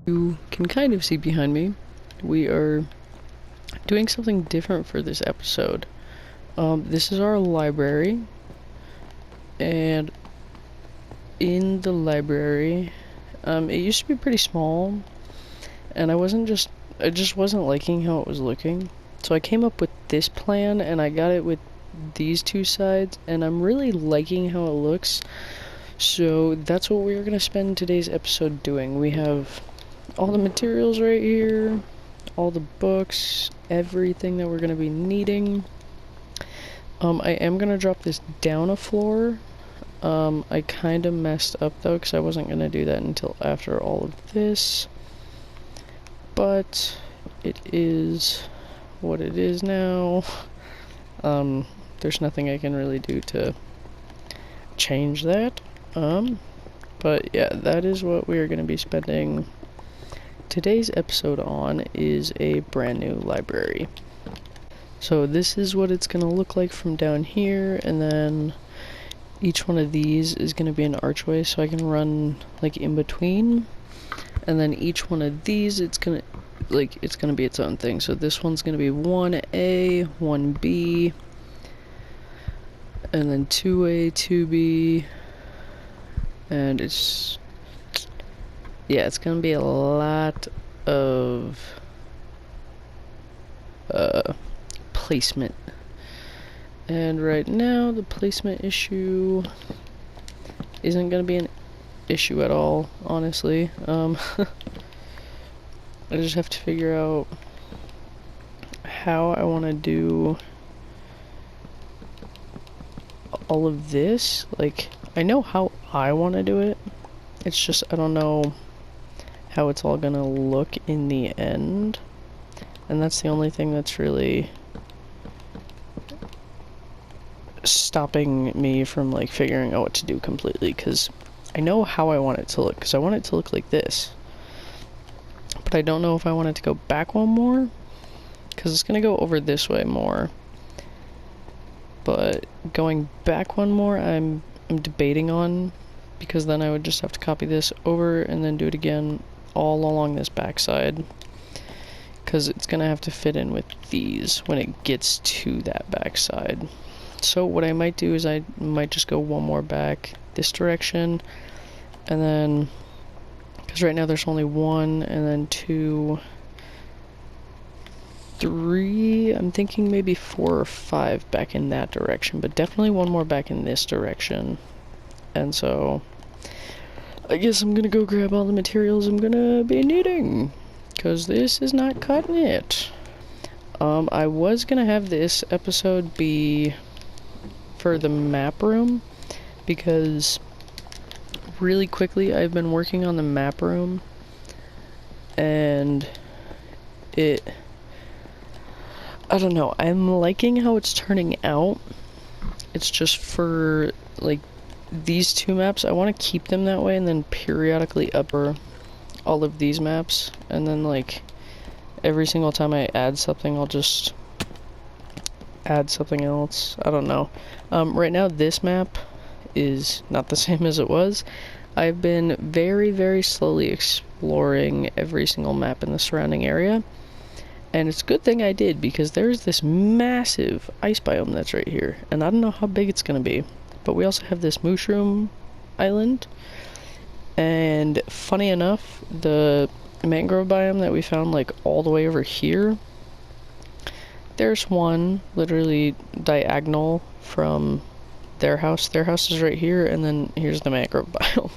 You can kind of see behind me, we are doing something different for this episode. This is our library, and in the library, it used to be pretty small, and I just wasn't liking how it was looking. So I came up with this plan, and I got it with these two sides, and I'm really liking how it looks. So that's what we're gonna spend today's episode doing. We have all the materials right here, all the books, everything that we're gonna be needing. I am gonna drop this down a floor. I kind of messed up though, because I wasn't gonna do that until after all of this. But it is what it is now. There's nothing I can really do to change that. But yeah, that is what we are gonna be spending today's episode on, is a brand new library. So this is what it's gonna look like from down here, and then each one of these is gonna be an archway, so I can run like in between. And then each one of these, it's gonna be its own thing. So this one's gonna be 1A, 1B, and then 2A, 2B, and it's gonna be a lot of placement. And right now, the placement issue isn't gonna be an issue at all, honestly. I just have to figure out how I want to do all of this. Like, I know how I want to do it. It's just, I don't know how it's all gonna look in the end. And that's the only thing that's really stopping me from like figuring out what to do completely, because I know how I want it to look, because I want it to look like this, but I don't know if I want it to go back one more, because it's gonna go over this way more. But going back one more, I'm debating on, because then I would just have to copy this over and then do it again all along this backside, because it's gonna have to fit in with these when it gets to that backside. So what I might do is I might just go one more back this direction, and then, because right now there's only 1, and then 2, 3, I'm thinking maybe 4 or 5 back in that direction, but definitely one more back in this direction. And so I guess I'm gonna go grab all the materials I'm gonna be needing, because this is not cutting it. I was gonna have this episode be for the map room, because really quickly I've been working on the map room, and I don't know, I'm liking how it's turning out. It's just for like these two maps, I want to keep them that way, and then periodically upper all of these maps, and then like every single time I add something, I'll just add something else. I don't know. Right now this map is not the same as it was. I've been very, very slowly exploring every single map in the surrounding area, and it's a good thing I did, because there's this massive ice biome that's right here, and I don't know how big it's gonna be. But we also have this mushroom island, and funny enough, the mangrove biome that we found like all the way over here, there's one literally diagonal from their house. Their house is right here, and then here's the mangrove biome.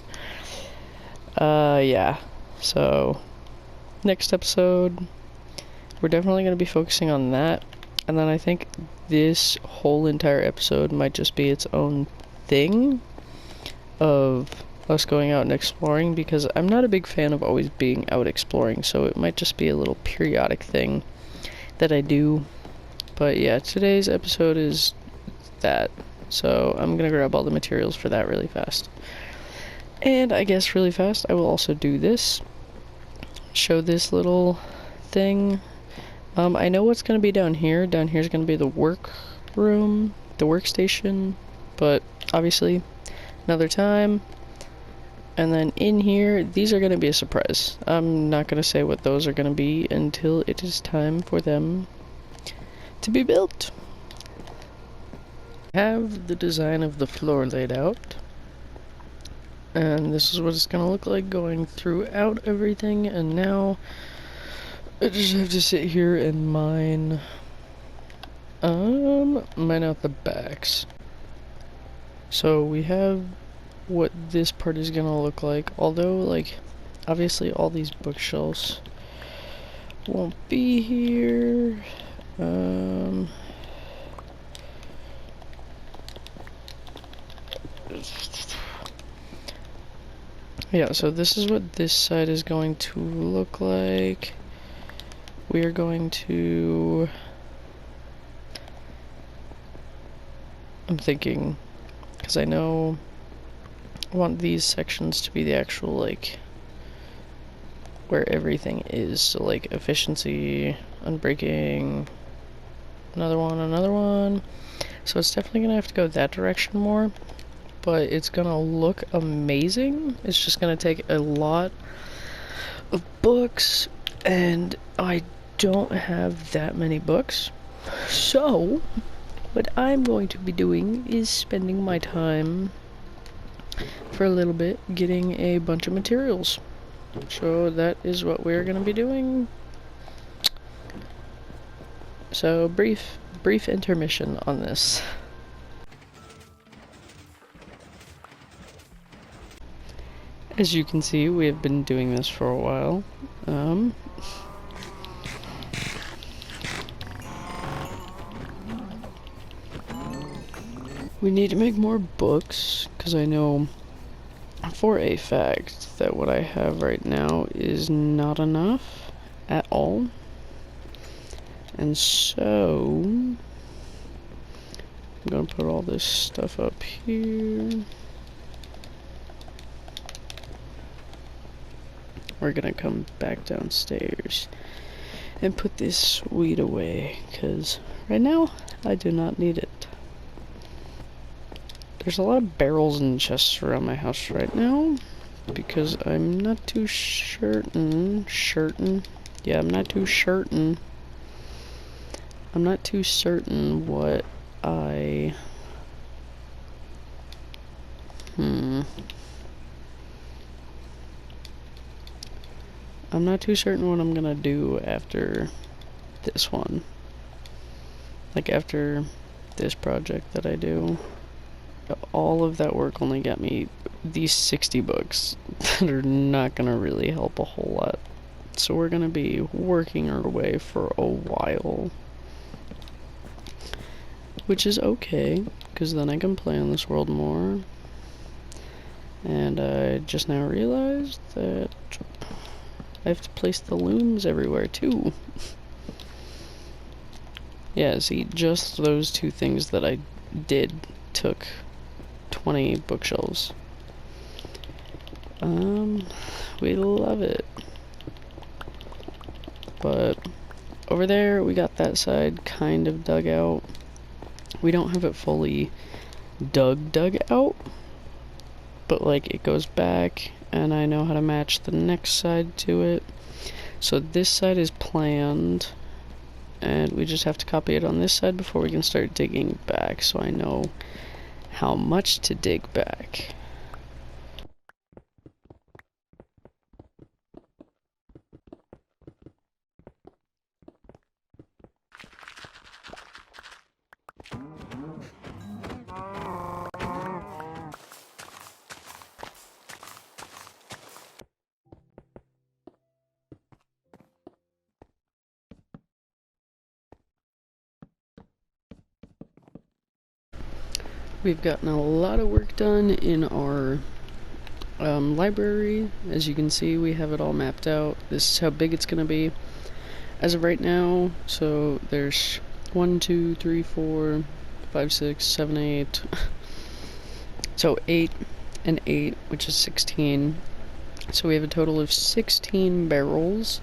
Yeah. So, next episode, we're definitely going to be focusing on that. And then I think this whole entire episode might just be its own thing of us going out and exploring, because I'm not a big fan of always being out exploring, so it might just be a little periodic thing that I do. But yeah, today's episode is that, so I'm gonna grab all the materials for that really fast. And I guess really fast, I will also do this, show this little thing. I know what's gonna be down here. Down here is gonna be the work room, the workstation, but obviously another time. And then in here, these are going to be a surprise. I'm not going to say what those are going to be until it is time for them to be built. I have the design of the floor laid out. And this is what it's going to look like going throughout everything. And now I just have to sit here and mine out the backs. So we have what this part is gonna look like, although, like, obviously all these bookshelves won't be here. Yeah, so this is what this side is going to look like. We are going to... I'm thinking, because I know I want these sections to be the actual, like, where everything is. So, like, efficiency, unbreaking, another one. So it's definitely gonna have to go that direction more, but it's gonna look amazing. It's just gonna take a lot of books, and I don't have that many books. So, what I'm going to be doing is spending my time for a little bit getting a bunch of materials. So that is what we're going to be doing. So brief intermission on this. As you can see, we have been doing this for a while. We need to make more books, because I know for a fact that what I have right now is not enough at all. And so I'm gonna put all this stuff up here. We're gonna come back downstairs and put this weed away, because right now I do not need it. There's a lot of barrels and chests around my house right now, because I'm not too certain. Yeah, I'm not too certain. I'm not too certain what I'm not too certain what I'm gonna do after this one. Like, after this project that I do. All of that work only got me these 60 books that are not gonna really help a whole lot. So we're gonna be working our way for a while. Which is okay, because then I can play on this world more. And I just now realized that I have to place the looms everywhere too. Yeah, see, just those two things that I did took 20 bookshelves. We love it. But over there, we got that side kind of dug out. We don't have it fully dug out, but like, it goes back, and I know how to match the next side to it. So this side is planned, and we just have to copy it on this side before we can start digging back, so I know how much to dig back. We've gotten a lot of work done in our library. As you can see, we have it all mapped out. This is how big it's going to be as of right now. So there's 1, 2, 3, 4, 5, 6, 7, 8. So 8 and 8, which is 16. So we have a total of 16 barrels.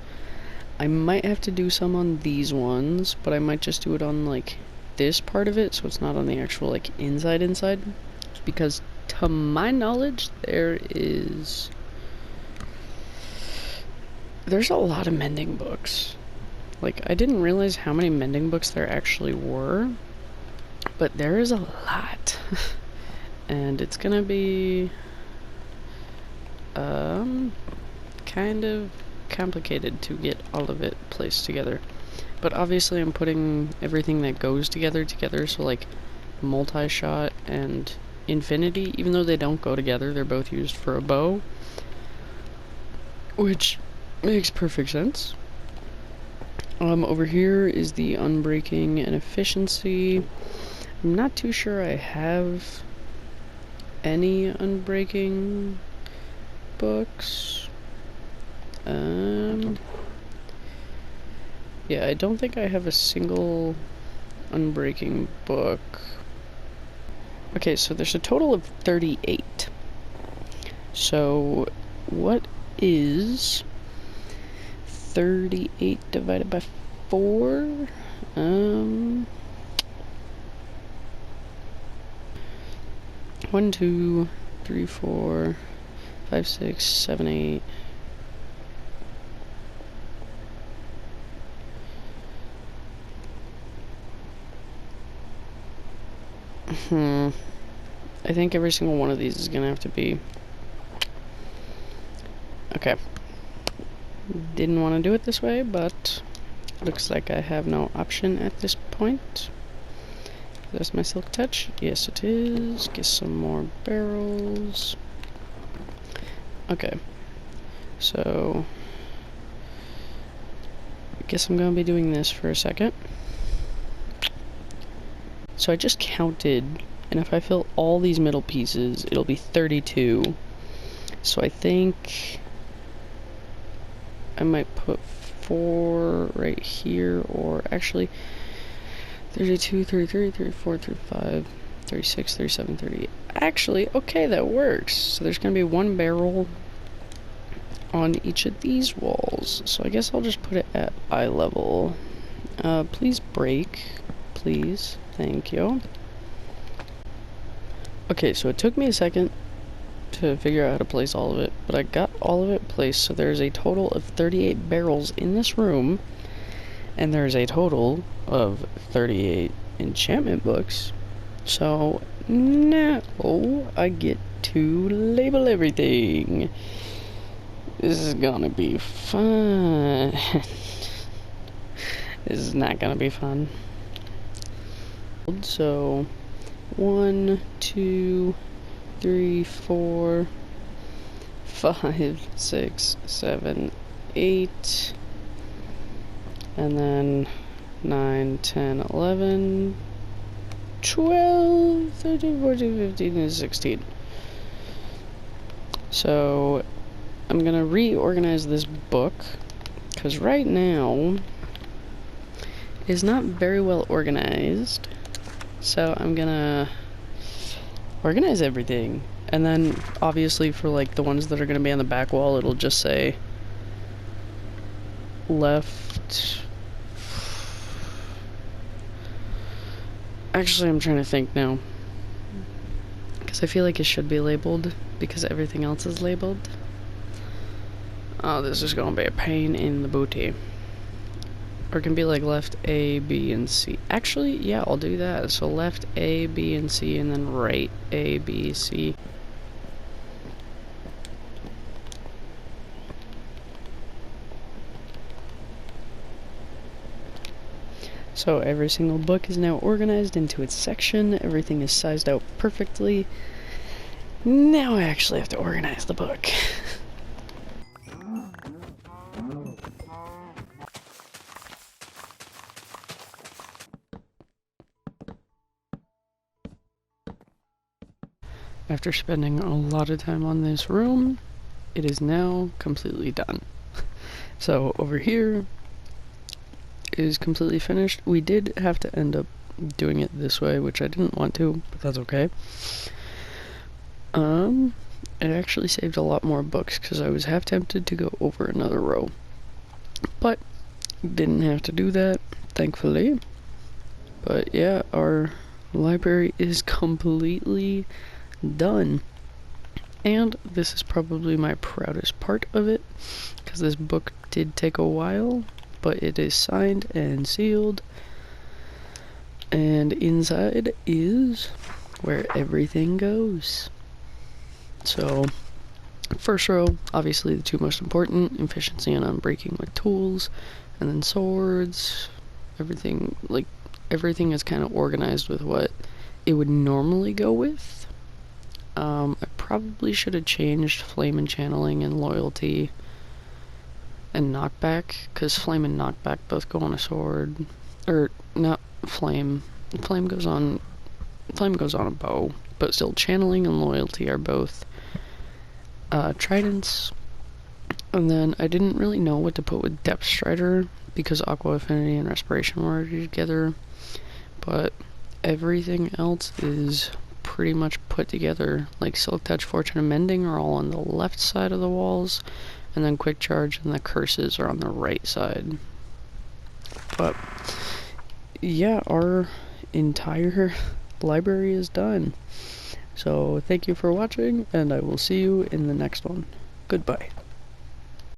I might have to do some on these ones, but I might just do it on, like, this part of it, so it's not on the actual, like, inside, because to my knowledge, there's a lot of mending books. Like, I didn't realize how many mending books there actually were, but there is a lot. And it's gonna be kind of complicated to get all of it placed together. But obviously I'm putting everything that goes together, so like multi-shot and infinity, even though they don't go together, they're both used for a bow, which makes perfect sense. Over here is the unbreaking and efficiency. I'm not too sure I have any unbreaking books. Yeah, I don't think I have a single unbreaking book. Okay, so there's a total of 38. So, what is 38 divided by 4? 1, 2, 3, 4, 5, 6, 7, 8. I think every single one of these is gonna have to be... Okay. Didn't want to do it this way, but looks like I have no option at this point. That's my silk touch. Yes, it is. Get some more barrels. Okay. So, I guess I'm gonna be doing this for a second. So I just counted, and if I fill all these middle pieces, it'll be 32. So I think I might put 4 right here, or actually 32, 33, 34, 35, 36, 37, 38. Actually, okay, that works. So there's going to be 1 barrel on each of these walls. So I guess I'll just put it at eye level. Please break. Please. Thank you. Okay, so it took me a second to figure out how to place all of it, but I got all of it placed, so there's a total of 38 barrels in this room, and there's a total of 38 enchantment books. So now I get to label everything. This is gonna be fun. This is not gonna be fun. So 1, 2, 3, 4, 5, 6, 7, 8, and then 9, 10, 11, 12, 13, 14, 15, and 16. So I'm gonna reorganize this book, because right now it is not very well organized. So I'm gonna organize everything, and then obviously for like the ones that are gonna be on the back wall, it'll just say left. Actually, I'm trying to think now, because I feel like it should be labeled because everything else is labeled. Oh, this is gonna be a pain in the booty. Or it can be like left A, B, and C. Actually, yeah, I'll do that. So left A, B, and C, and then right A, B, C. So every single book is now organized into its section. Everything is sized out perfectly. Now I actually have to organize the book. After spending a lot of time on this room, it is now completely done. So over here is completely finished. We did have to end up doing it this way, which I didn't want to, but that's okay. It actually saved a lot more books because I was half tempted to go over another row, but didn't have to do that, thankfully. But yeah, our library is completely done. And this is probably my proudest part of it, because this book did take a while, but it is signed and sealed. And inside is where everything goes. So, first row, obviously the two most important, efficiency and unbreaking with tools, and then swords, everything, like, everything is kind of organized with what it would normally go with. I probably should have changed flame and channeling and loyalty and knockback, because flame and knockback both go on a sword, or not flame. Flame goes on a bow, but still channeling and loyalty are both tridents. And then I didn't really know what to put with Depth Strider because Aqua Affinity and Respiration were already together, but everything else is pretty much put together. Like Silk Touch, Fortune, and Mending are all on the left side of the walls, and then Quick Charge and the Curses are on the right side. But yeah, our entire library is done. So thank you for watching, and I will see you in the next one. Goodbye.